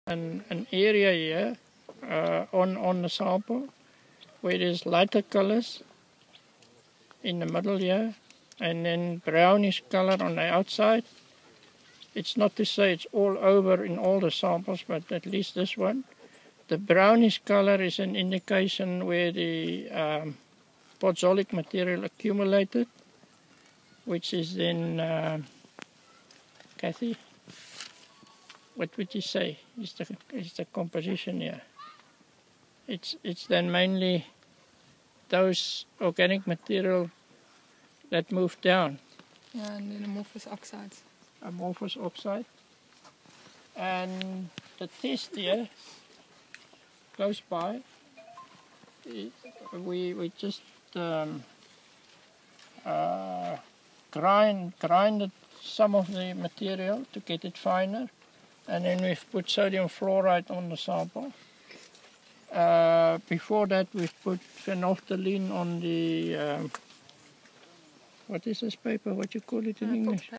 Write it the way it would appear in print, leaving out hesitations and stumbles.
an area here on the sample where there's lighter colors in the middle here and then brownish color on the outside. It's not to say it's all over in all the samples, but at least this one. The brownish color is an indication where the podzolic material accumulated, which is then, Kathy, what would you say is the composition here? It's then mainly those organic material that move down. Yeah, and then amorphous oxides. Amorphous oxide. And the test here, close by, we just grinded some of the material to get it finer, and then we've put sodium fluoride on the sample. Before that we've put phenolphthalein on the, what is this paper, what you call it in English?